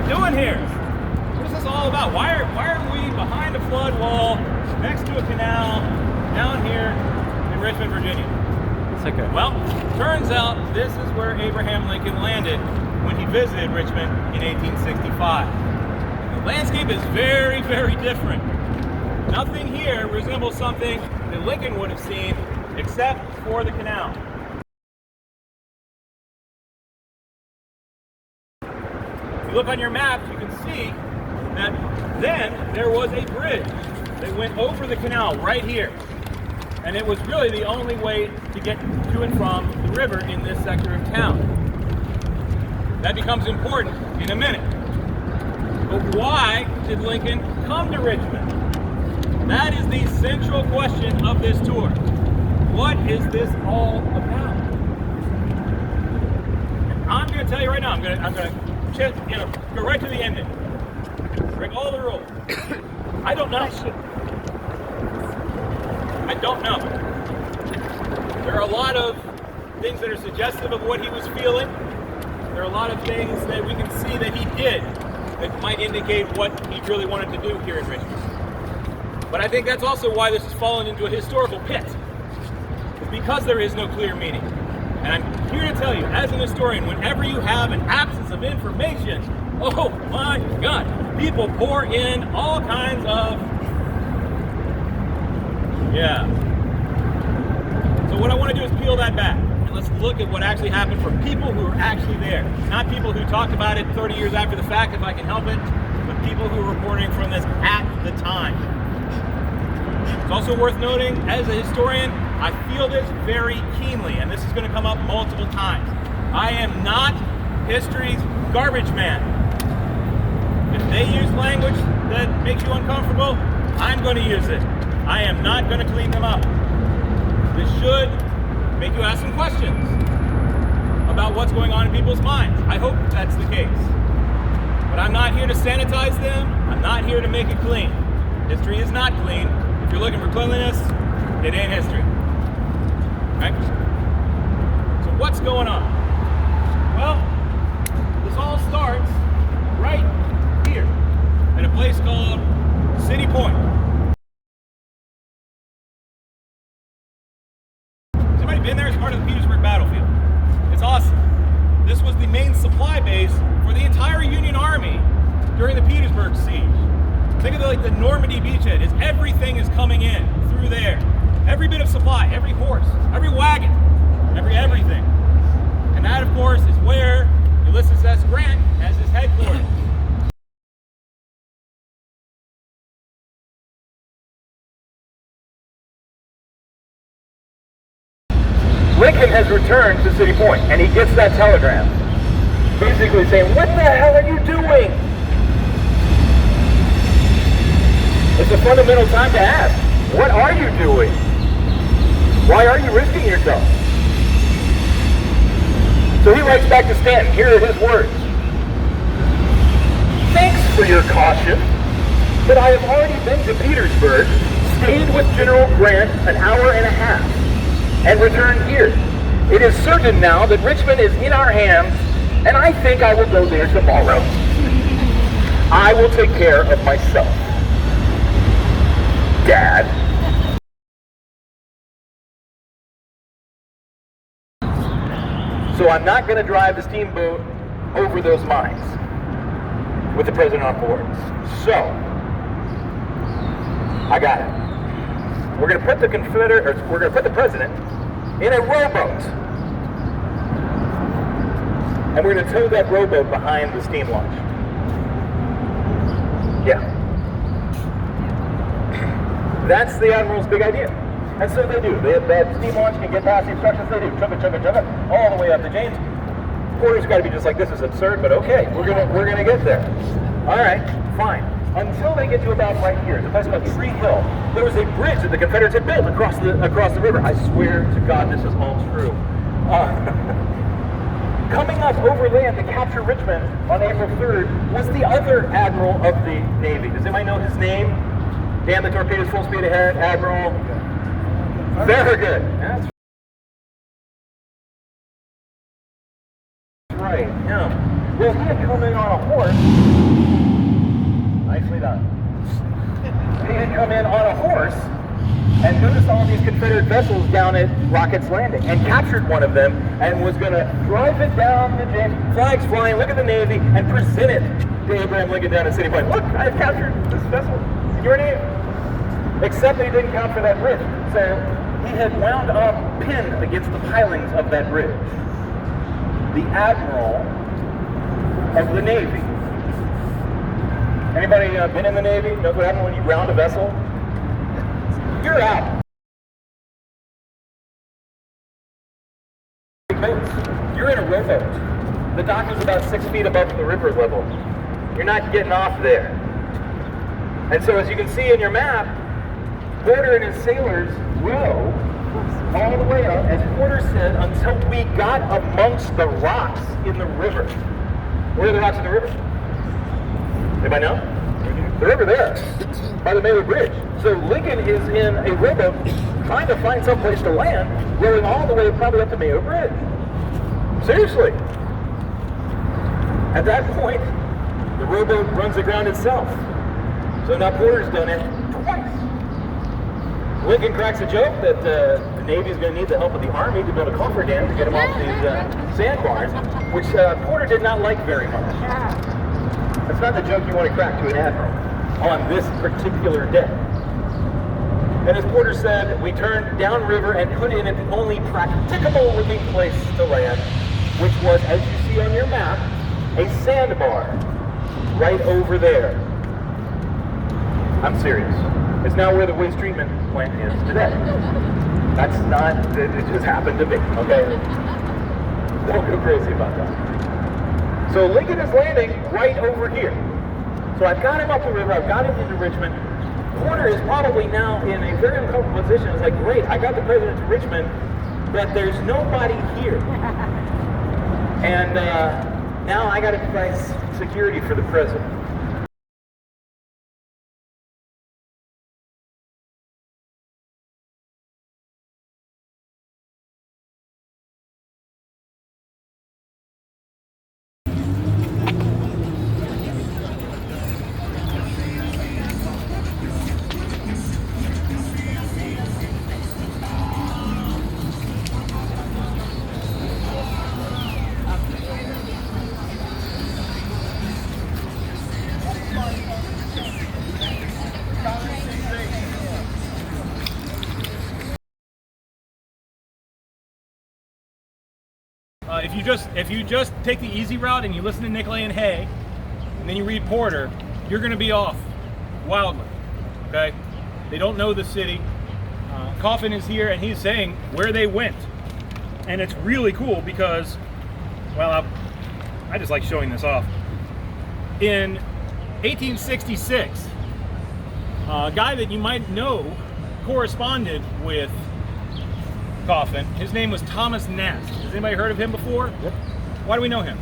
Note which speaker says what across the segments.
Speaker 1: doing here? What is this all about? Why are we behind a flood wall next to a canal down here in Richmond, Virginia?
Speaker 2: It's okay.
Speaker 1: Well, turns out this is where Abraham Lincoln landed when he visited Richmond in 1865. The landscape is very, very different. Nothing here resembles something that Lincoln would have seen except for the canal. If you look on your maps, you can see that then there was a bridge that went over the canal right here. And it was really the only way to get to and from the river in this sector of town. That becomes important in a minute. But why did Lincoln come to Richmond? That is the central question of this tour. What is this all about? I'm going to tell you right now. I'm going to go right to the ending. Break all the rules. I don't know. I don't know. There are a lot of things that are suggestive of what he was feeling. There are a lot of things that we can see that he did that might indicate what he really wanted to do here in Richmond. But I think that's also why this has fallen into a historical pit. It's because there is no clear meaning. And I'm here to tell you, as an historian, whenever you have an absence of information, oh my God, people pour in all kinds of, So what I want to do is peel that back. And let's look at what actually happened from people who were actually there. Not people who talked about it 30 years after the fact, if I can help it, but people who were reporting from this at the time. It's also worth noting, as a historian, I feel this very keenly, and this is going to come up multiple times. I am not history's garbage man. If they use language that makes you uncomfortable, I'm going to use it. I am not going to clean them up. This should make you ask some questions about what's going on in people's minds. I hope that's the case. But I'm not here to sanitize them. I'm not here to make it clean. History is not clean. If you're looking for cleanliness, it ain't history. Right? So what's going on? Well, this all starts right here at a place called City Point. Has anybody been there as part of the Petersburg battlefield? It's awesome. This was the main supply base for the entire Union Army during the Petersburg siege. Think of it like the Normandy beachhead. Everything is coming in through there. Every bit of supply, every horse, every wagon, everything. And that, of course, is where Ulysses S. Grant has his headquarters. Lincoln has returned to City Point, and he gets that telegram, basically saying, "What the hell are you doing?" It's a fundamental time to ask, what are you doing? Why are you risking yourself? So he writes back to Stanton. Here are his words. "Thanks for your caution, but I have already been to Petersburg, stayed with General Grant an hour and a half, and returned here. It is certain now that Richmond is in our hands, and I think I will go there tomorrow. I will take care of myself. Dad." So I'm not going to drive the steamboat over those mines with the president on board. So I got it. We're going to put the president in a rowboat, and we're going to tow that rowboat behind the steam launch. Yeah. That's the Admiral's big idea. And so they do. That steam launch can get past the instructions. They do. Chug it, all the way up to James. Quarters got to be just like, this is absurd, but okay, we're gonna get there. All right, fine. Until they get to about right here, the place called Tree Hill. There was a bridge that the Confederates had built across the river. I swear to God, this is all true. Coming up overland to capture Richmond on April 3rd was the other admiral of the Navy. Does anybody know his name? Damn the torpedoes, full speed ahead, Admiral. Very good. That's right. Yeah.
Speaker 2: Well, he had come in on a horse. Nicely done. He had come in on a horse and noticed all these Confederate vessels down at Rocket's Landing and captured one of them and was going to drive it down the James, flags flying, look at the Navy, and present it to Abraham Lincoln down at City Point. Look, I have captured this vessel in your name. Except they didn't count for that bridge. So he had wound up pinned against the pilings of that bridge. The Admiral of the Navy. Anybody been in the Navy? Knows what happens when you ground a vessel? You're out. You're in a rowboat. The dock is about 6 feet above the river level. You're not getting off there. And so as you can see in your map, Porter and his sailors row all the way up, as Porter said, until we got amongst the rocks in the river. Where are the rocks in the river? Anybody know? The river there, by the Mayo Bridge. So Lincoln is in a rowboat trying to find some place to land, rowing all the way probably up the Mayo Bridge. Seriously. At that point, the rowboat runs aground itself. So now Porter's done it twice. Lincoln cracks a joke that the Navy is going to need the help of the Army to build a cofferdam to get them off these sandbars, which Porter did not like very much. That's not the joke you want to crack to an admiral on this particular day. And as Porter said, we turned downriver and put in at the only practicable looking place to land, which was, as you see on your map, a sandbar right over there. I'm serious. It's now where the waste treatment plant is today. That's not, it just happened to be, okay? Don't go crazy about that. So Lincoln is landing right over here. So I've got him up the river, I've got him into Richmond. Porter is probably now in a very uncomfortable position. It's like, great, I got the president to Richmond, but there's nobody here. And now I got to provide security for the president.
Speaker 1: If you just take the easy route and you listen to Nicolay and Hay, and then you read Porter, you're going to be off wildly. Okay, they don't know the city. Coffin is here, and he's saying where they went, and it's really cool because, well, I just like showing this off. In 1866, a guy that you might know corresponded with Coffin. His name was Thomas Nast. Has anybody heard of him before? Yep. Why do we know him?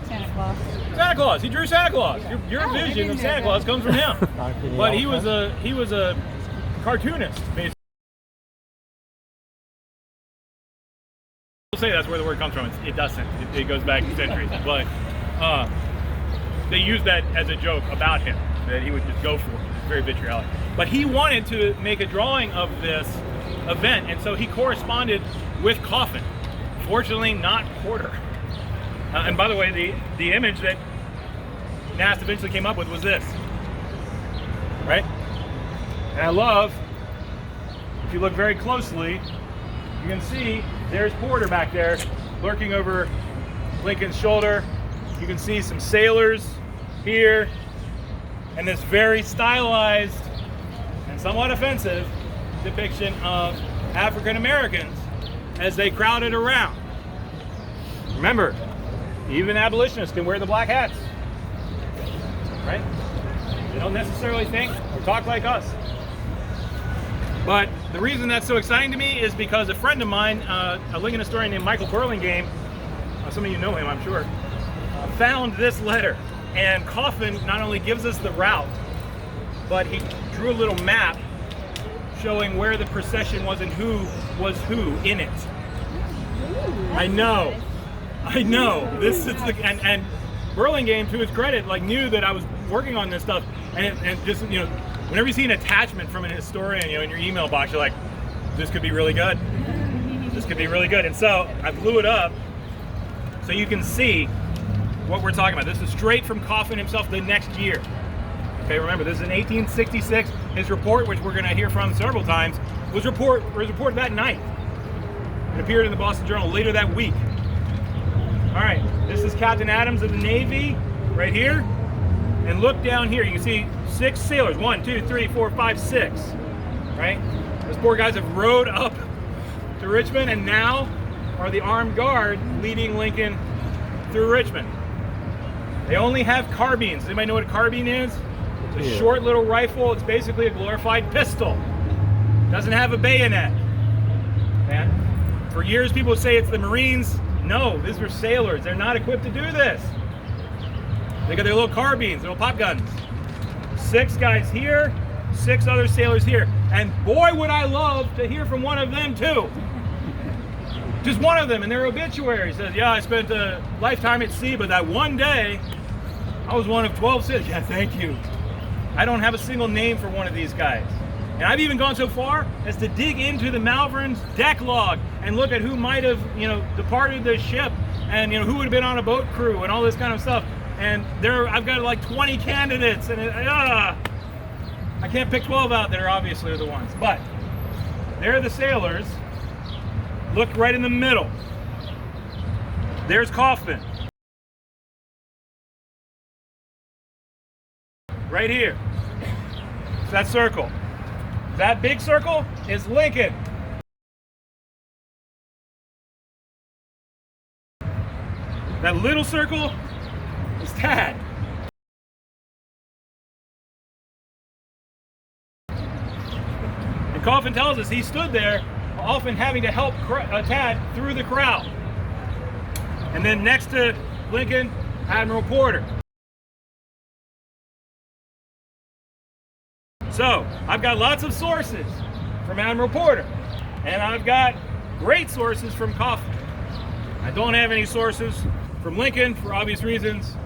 Speaker 3: Santa Claus.
Speaker 1: Santa Claus. He drew Santa Claus. Your vision of Santa Claus comes from him. But he was a cartoonist, basically. We'll say that's where the word comes from. It doesn't. It goes back centuries. But they used that as a joke about him, that he would just go for it. It's very vitriolic. But he wanted to make a drawing of this event, and so he corresponded with Coffin. Fortunately, not Porter. And by the way, the image that Nast eventually came up with was this, right? And I love, if you look very closely, you can see there's Porter back there lurking over Lincoln's shoulder. You can see some sailors here, and this very stylized and somewhat offensive depiction of African Americans as they crowded around. Remember, even abolitionists can wear the black hats, right? They don't necessarily think or talk like us. But the reason that's so exciting to me is because a friend of mine, a Lincoln historian named Michael Burlingame, some of you know him, I'm sure, found this letter. And Coffin not only gives us the route, but he drew a little map showing where the procession was and who was who in it. I know. This is the and Burlingame, to his credit, like knew that I was working on this stuff, and just, you know, whenever you see an attachment from an historian, you know, in your email box, you're like, this could be really good. This could be really good. And so I blew it up so you can see what we're talking about. This is straight from Coffin himself the next year. Okay, remember, this is in 1866. His report, which we're going to hear from several times, was reported that night. It appeared in the Boston Journal later that week. All right, this is Captain Adams of the Navy right here. And look down here, you can see 6 sailors. 1, 2, 3, 4, 5, 6. Right? Those poor guys have rowed up to Richmond and now are the armed guard leading Lincoln through Richmond. They only have carbines. Does anybody know what a carbine is? It's a short little rifle. It's basically a glorified pistol. Doesn't have a bayonet. And for years people would say it's the Marines. No, these were sailors. They're not equipped to do this. They got their little carbines, little pop guns. 6 guys here, 6 other sailors here. And boy, would I love to hear from one of them too. Just one of them in their obituary says, yeah, I spent a lifetime at sea, but that one day I was one of 12 sailors. Yeah, thank you. I don't have a single name for one of these guys. And I've even gone so far as to dig into the Malvern's deck log and look at who might have, you know, departed the ship, and, you know, who would have been on a boat crew and all this kind of stuff. And I've got like 20 candidates, and I can't pick 12 out that are obviously the ones. But they're the sailors. Look right in the middle. There's Coffin. Right here. It's that circle. That big circle is Lincoln. That little circle is Tad. And Coffin tells us he stood there, often having to help Tad through the crowd. And then next to Lincoln, Admiral Porter. So, I've got lots of sources from Admiral Porter, and I've got great sources from Coffin. I don't have any sources from Lincoln for obvious reasons,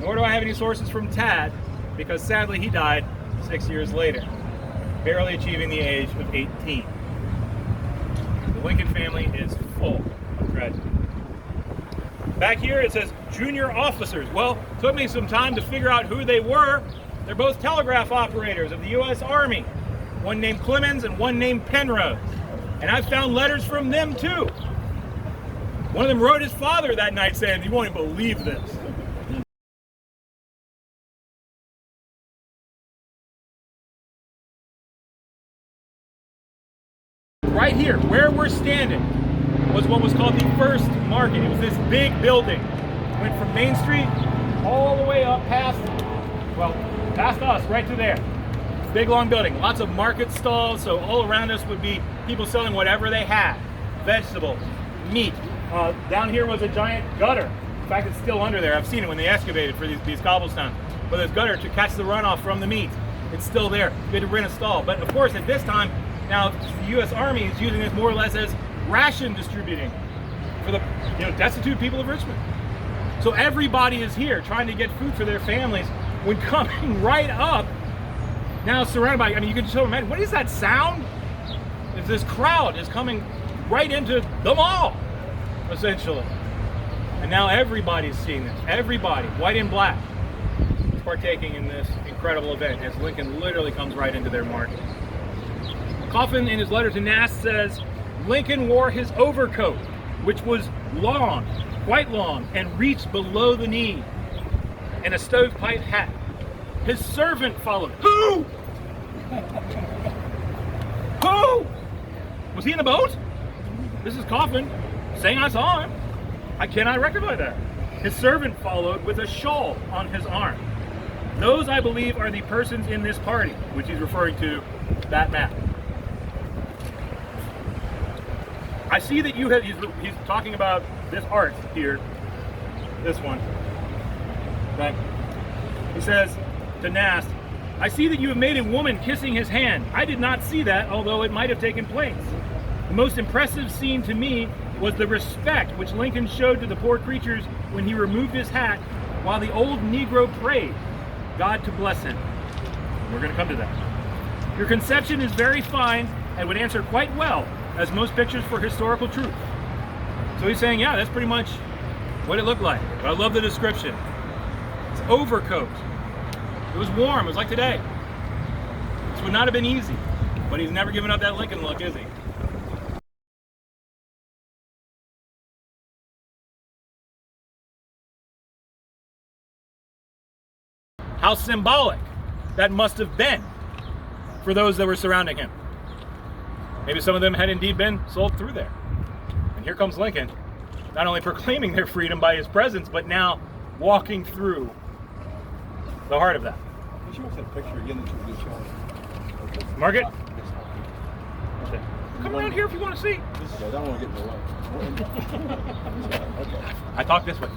Speaker 1: nor do I have any sources from Tad, because sadly he died 6 years later, barely achieving the age of 18. The Lincoln family is full of tragedy. Back here it says junior officers. Well, it took me some time to figure out who they were. They're both telegraph operators of the U.S. Army. One named Clemens and one named Penrose. And I've found letters from them too. One of them wrote his father that night saying, you won't even believe this. Right here, where we're standing, was what was called the First Market. It was this big building. Went from Main Street all the way up past us, right to there. Big long building, lots of market stalls, so all around us would be people selling whatever they had. Vegetables, meat. Down here was a giant gutter. In fact, it's still under there. I've seen it when they excavated for these cobblestones. But there's gutter to catch the runoff from the meat. It's still there. You had to rent a stall. But of course, at this time, now the U.S. Army is using this more or less as ration distributing for the destitute people of Richmond. So everybody is here trying to get food for their families, when coming right up, now surrounded by, you can just imagine, what is that sound? If this crowd is coming right into the mall, essentially. And now everybody's seeing this. Everybody, white and black, is partaking in this incredible event as Lincoln literally comes right into their market. Coffin, in his letter to Nast, says, Lincoln wore his overcoat, which was long, quite long, and reached below the knee, and a stovepipe hat. His servant followed. Who? Who? Was he in the boat? This is Coffin saying I saw him. I cannot rectify that. His servant followed with a shawl on his arm. Those, I believe, are the persons in this party, which he's referring to that map. I see that you have, he's talking about this art here, this one. Okay. He says to Nast, I see that you have made a woman kissing his hand. I did not see that, although it might have taken place. The most impressive scene to me was the respect which Lincoln showed to the poor creatures when he removed his hat while the old Negro prayed God to bless him. We're going to come to that. Your conception is very fine and would answer quite well as most pictures for historical truth. So he's saying, yeah, that's pretty much what it looked like. But I love the description. His overcoat. It was warm. It was like today. This would not have been easy, but he's never given up that Lincoln look, is he? How symbolic that must have been for those that were surrounding him. Maybe some of them had indeed been sold through there. And here comes Lincoln, not only proclaiming their freedom by his presence, but now walking through the heart of that.
Speaker 3: You show us that picture again that you just showed.
Speaker 1: Margaret? Come around here if you want to see.
Speaker 3: I don't want to get in the way. Okay.
Speaker 1: I talk this way.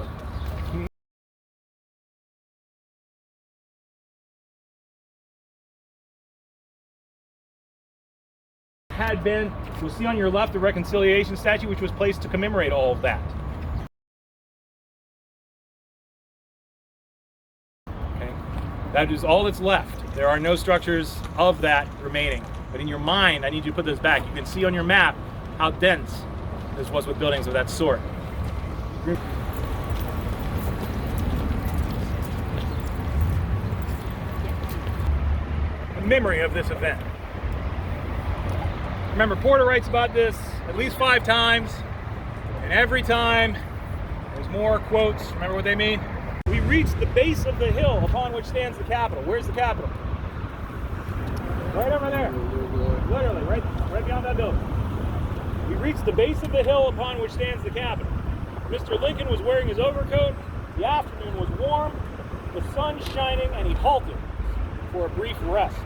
Speaker 1: Had been, you'll see on your left the reconciliation statue, which was placed to commemorate all of that. Okay, that is all that's left. There are no structures of that remaining. But in your mind, I need you to put this back. You can see on your map how dense this was with buildings of that sort. A memory of this event. Remember, Porter writes about this at least 5 times, and every time there's more quotes. Remember what they mean? We reached the base of the hill upon which stands the Capitol. Where's the Capitol? Right over there. Literally, right beyond that building. We reached the base of the hill upon which stands the Capitol. Mr. Lincoln was wearing his overcoat. The afternoon was warm, the sun shining, and he halted for a brief rest.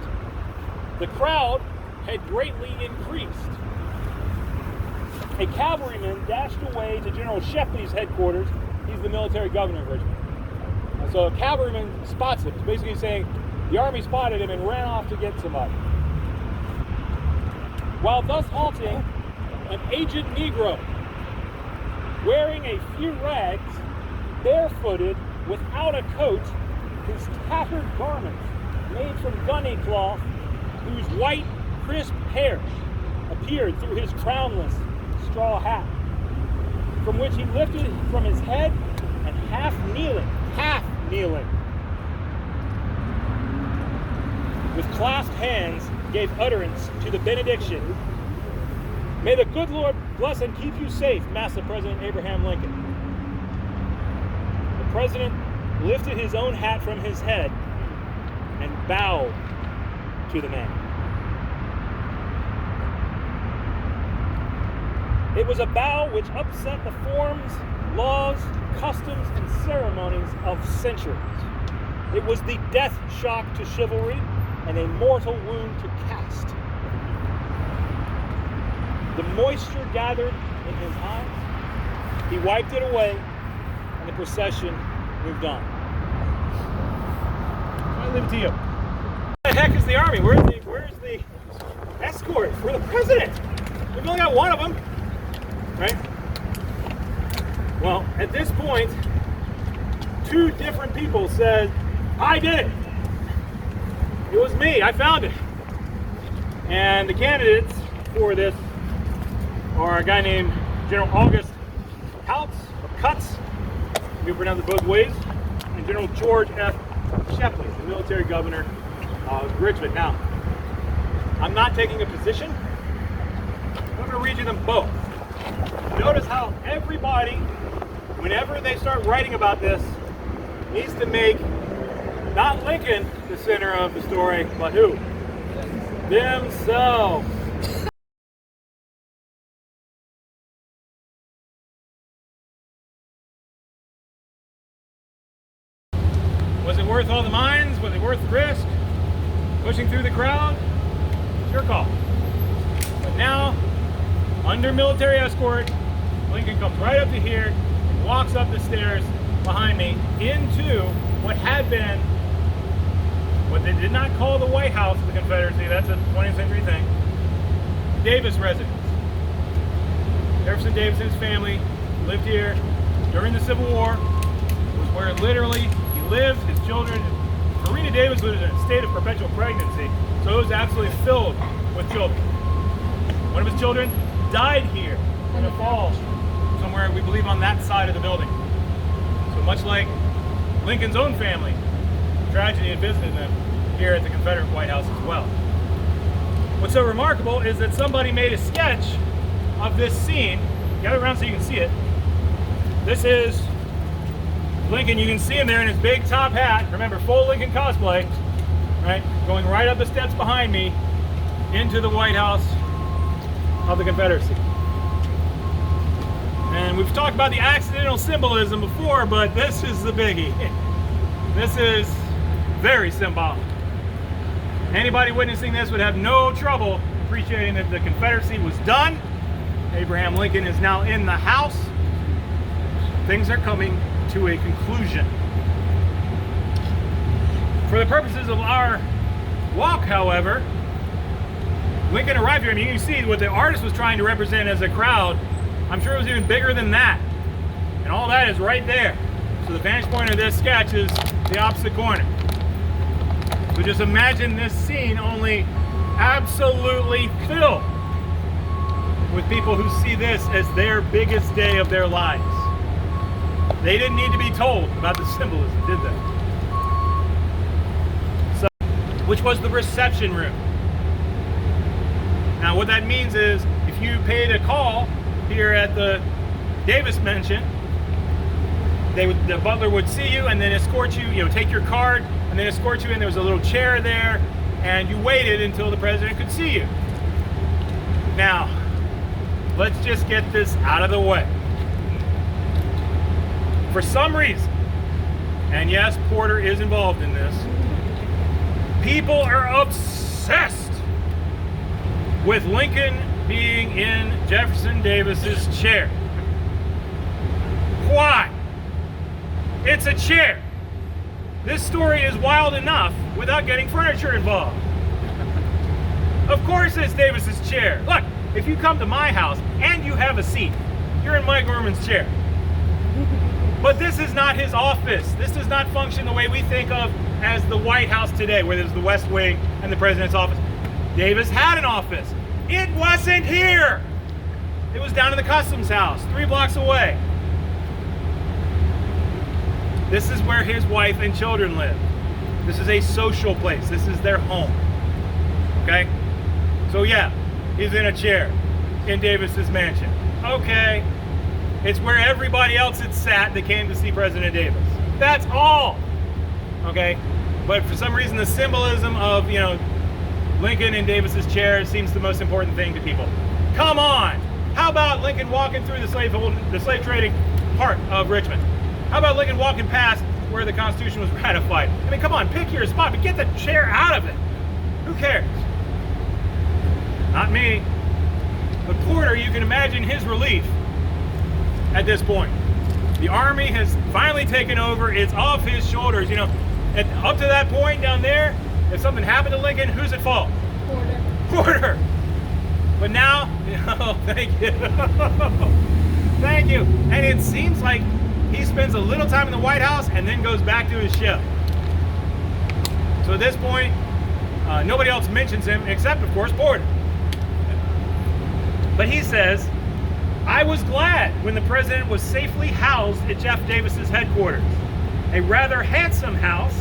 Speaker 1: The crowd had greatly increased. A cavalryman dashed away to General Shepley's headquarters. He's the military governor of Richmond. And so a cavalryman spots him. It's basically saying the army spotted him and ran off to get somebody. While thus halting, an aged Negro, wearing a few rags, barefooted, without a coat, his tattered garments made from gunny cloth, whose white crisp hair appeared through his crownless straw hat, from which he lifted from his head and half kneeling, with clasped hands gave utterance to the benediction. May the good Lord bless and keep you safe, Massa President Abraham Lincoln. The president lifted his own hat from his head and bowed to the man. It was a bow which upset the forms, laws, customs, and ceremonies of centuries. It was the death shock to chivalry and a mortal wound to caste. The moisture gathered in his eyes. He wiped it away, and the procession moved on. I leave it to you. What the heck is the army? Where's the escort for the president? We've only got one of them. Right? Well, at this point, 2 different people said, I did it. It was me. I found it. And the candidates for this are a guy named General August Cutts, you pronounce it both ways, and General George F. Shepley, the military governor of Richmond. Now, I'm not taking a position. I'm going to read you them both. Notice how everybody, whenever they start writing about this, needs to make not Lincoln the center of the story, but who? Themselves. Was it worth all the mines? Was it worth the risk? Pushing through the crowd? It's your call. But now, under military escort, Lincoln comes right up to here and walks up the stairs behind me into what had been what they did not call the White House of the Confederacy. That's a 20th century thing. Davis residence. Jefferson Davis and his family lived here during the Civil War. It was where literally lived, his children. Marina Davis was in a state of perpetual pregnancy, so it was absolutely filled with children. One of his children died here in a fall, somewhere we believe on that side of the building. So much like Lincoln's own family, tragedy had visited them here at the Confederate White House as well. What's so remarkable is that somebody made a sketch of this scene. Get it around so you can see it. This is Lincoln. You can see him there in his big top hat. Remember, full Lincoln cosplay, right? Going right up the steps behind me into the White House of the Confederacy. And we've talked about the accidental symbolism before, but this is the biggie. This is very symbolic. Anybody witnessing this would have no trouble appreciating that the Confederacy was done. Abraham Lincoln is now in the House. Things are coming to a conclusion. For the purposes of our walk, however, Lincoln arrived here. I mean, you can see what the artist was trying to represent as a crowd. I'm sure it was even bigger than that. And all that is right there. So the vantage point of this sketch is the opposite corner. So just imagine this scene only absolutely filled with people who see this as their biggest day of their lives. They didn't need to be told about the symbolism, did they? So, which was the reception room. Now what that means is if you paid a call here at the Davis Mansion, the butler would see you and then escort you, take your card and then escort you in. There was a little chair there and you waited until the president could see you. Now, let's just get this out of the way. For some reason, and yes, Porter is involved in this, people are obsessed with Lincoln being in Jefferson Davis's chair. Why? It's a chair. This story is wild enough without getting furniture involved. Of course it's Davis's chair. Look, if you come to my house and you have a seat, you're in Mike Gorman's chair. But this is not his office. This does not function the way we think of as the White House today, where there's the West Wing and the president's office. Davis had an office. It wasn't here. It was down in the Customs House, 3 blocks away. This is where his wife and children live. This is a social place. This is their home. Okay? So yeah, he's in a chair in Davis's mansion. Okay. It's where everybody else had sat that came to see President Davis. That's all. Okay? But for some reason the symbolism of, Lincoln in Davis's chair seems the most important thing to people. Come on! How about Lincoln walking through the slave trading part of Richmond? How about Lincoln walking past where the Constitution was ratified? I mean, come on, pick your spot, but get the chair out of it. Who cares? Not me. But Porter, you can imagine his relief at this point. The Army has finally taken over. It's off his shoulders. Up to that point down there, if something happened to Lincoln, who's at fault? Porter. But now, thank you. Thank you. And it seems like he spends a little time in the White House and then goes back to his ship. So at this point, nobody else mentions him except, of course, Porter. But he says, I was glad when the president was safely housed at Jeff Davis's headquarters, a rather handsome house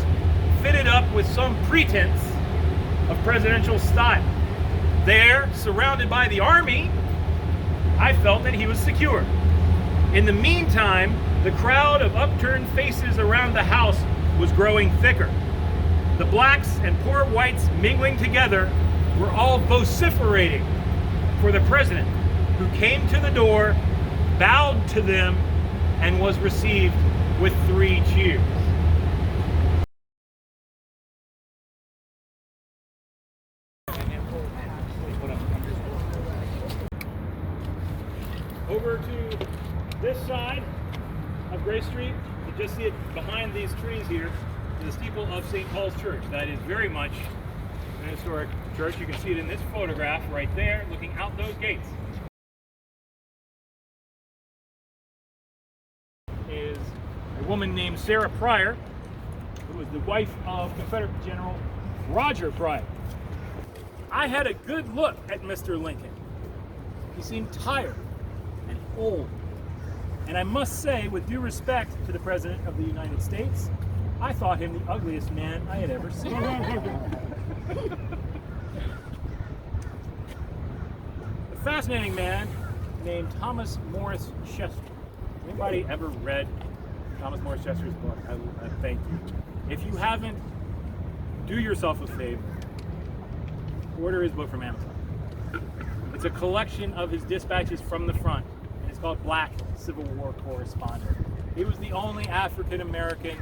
Speaker 1: fitted up with some pretense of presidential style. There, surrounded by the Army, I felt that he was secure. In the meantime, the crowd of upturned faces around the house was growing thicker. The blacks and poor whites mingling together were all vociferating for the president, who came to the door, bowed to them, and was received with 3 cheers. Over to this side of Gray Street, you just see it behind these trees here, the steeple of St. Paul's Church. That is very much an historic church. You can see it in this photograph right there, looking out those gates. Is a woman named Sarah Pryor,
Speaker 4: was the wife of Confederate General Roger Bragg. I had a good look at Mr. Lincoln. He seemed tired and old. And I must say, with due respect to the President of the United States, I thought him the ugliest man I had ever seen. A fascinating man named Thomas Morris Chester. Anybody ever read Thomas Morris Chester's book? I thank you. If you haven't, do yourself a favor. Order his book from Amazon. It's a collection of his dispatches from the front, and it's called Black Civil War Correspondent. He was the only African-American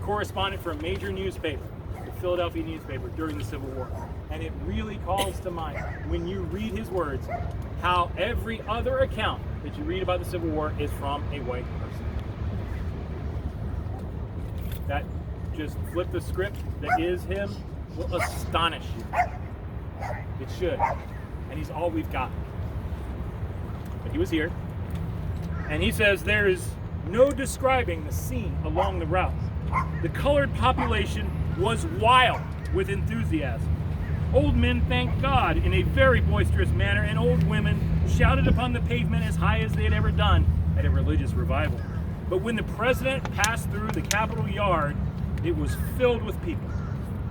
Speaker 4: correspondent for a major newspaper, the Philadelphia newspaper, during the Civil War. And it really calls to mind, when you read his words, how every other account that you read about the Civil War is from a white person. That just flip the script that is him will astonish you. It should. And he's all we've got. But he was here. And he says there is no describing the scene along the route. The colored population was wild with enthusiasm. Old men thanked God in a very boisterous manner, and old women shouted upon the pavement as high as they had ever done at a religious revival. But when the president passed through the Capitol yard, it was filled with people.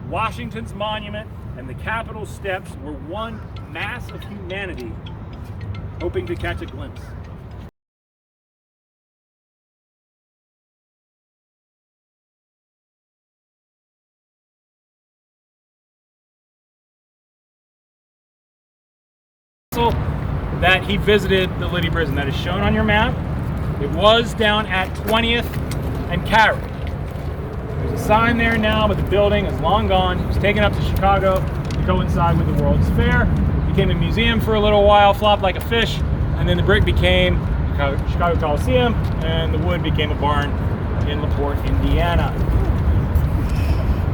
Speaker 4: Washington's monument and the Capitol steps were one mass of humanity hoping to catch a glimpse. That he visited the Libby prison that is shown on your map. It was down at 20th and Carriage. There's a sign there now, but the building is long gone. It was taken up to Chicago to coincide with the World's Fair. It became a museum for a little while, flopped like a fish, and then the brick became Chicago Coliseum, and the wood became a barn in LaPorte, Indiana.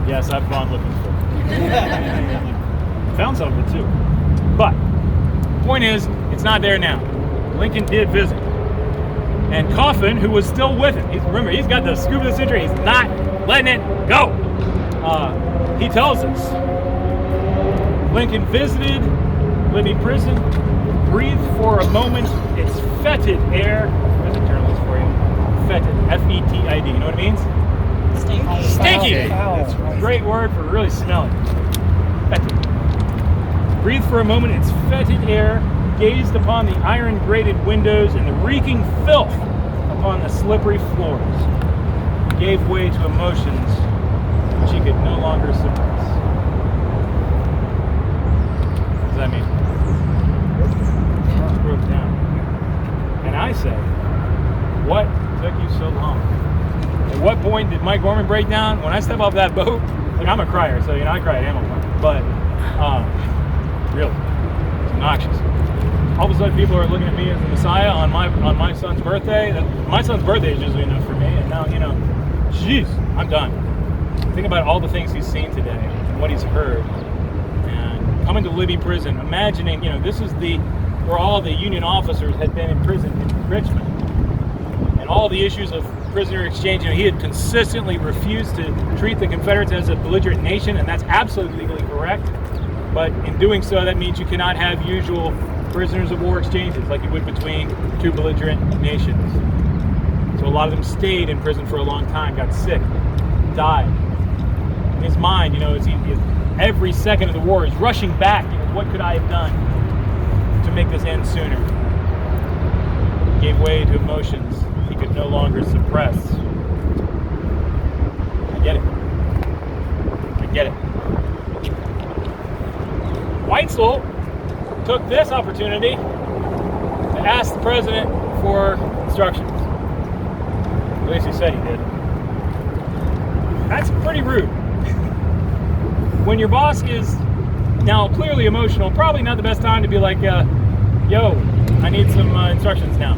Speaker 4: Yes, I've gone looking for it. Found some of it too. But the point is, it's not there now. Lincoln did visit. And Coffin, who was still with him, remember, he's got the scoop of the century, he's not letting it go. He tells us, Lincoln visited Libby prison, breathed for a moment its fetid air. There's a journalist for you. Fetid, F-E-T-I-D, you know what it means?
Speaker 5: Stinky.
Speaker 4: Stinky! That's a great word for really smelly. Fetid. Breathed for a moment its fetid air, gazed upon the iron-grated windows and the reeking filth upon the slippery floors, gave way to emotions which he could no longer suppress. What does that mean? It broke down. And I say, what took you so long? At what point did Mike Gorman break down? When I step off that boat, like, I'm a crier, so I cry at Hamilton, but really, it's obnoxious. All of a sudden, people are looking at me as the Messiah on my son's birthday. My son's birthday is usually enough for me, and now, jeez, I'm done. Think about all the things he's seen today, and what he's heard, and coming to Libby prison, imagining, this is where all the Union officers had been imprisoned in Richmond, and all the issues of prisoner exchange. He had consistently refused to treat the Confederates as a belligerent nation, and that's absolutely legally correct. But in doing so, that means you cannot have usual prisoners of war exchanges like you would between two belligerent nations. So a lot of them stayed in prison for a long time, got sick, died. In his mind, every second of the war is rushing back. What could I have done to make this end sooner? He gave way to emotions he could no longer suppress. I get it. Weitzel took this opportunity to ask the president for instructions. At least he said he did. That's pretty rude. When your boss is now clearly emotional, probably not the best time to be like, yo, I need some instructions now.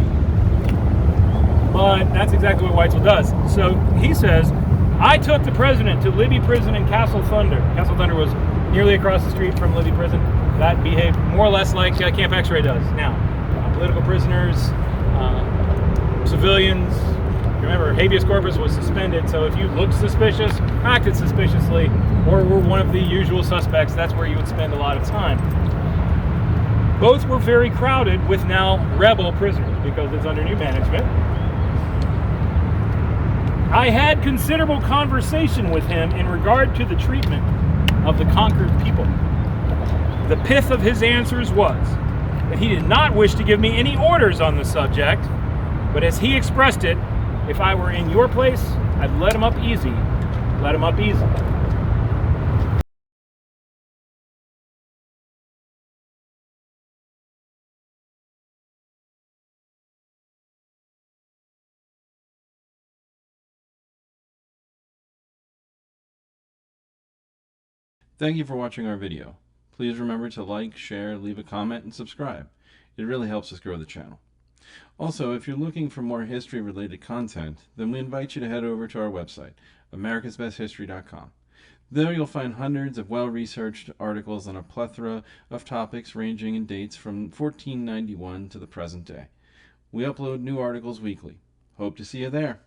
Speaker 4: But that's exactly what Weitzel does. So he says, I took the president to Libby prison in Castle Thunder. Castle Thunder was nearly across the street from Libby prison. That behaved more or less like Camp X-Ray does now. Political prisoners, civilians, Remember, habeas corpus was suspended, so if you looked suspicious, acted suspiciously, or were one of the usual suspects, that's where you would spend a lot of time. Both were very crowded with now rebel prisoners because it's under new management. I had considerable conversation with him in regard to the treatment of the conquered people. The pith of his answers was that he did not wish to give me any orders on the subject, but as he expressed it, if I were in your place, I'd let him up easy. Let him up easy.
Speaker 3: Thank you for watching our video. Please remember to like, share, leave a comment, and subscribe. It really helps us grow the channel. Also, if you're looking for more history-related content, then we invite you to head over to our website, americasbesthistory.com. There you'll find hundreds of well-researched articles on a plethora of topics ranging in dates from 1491 to the present day. We upload new articles weekly. Hope to see you there.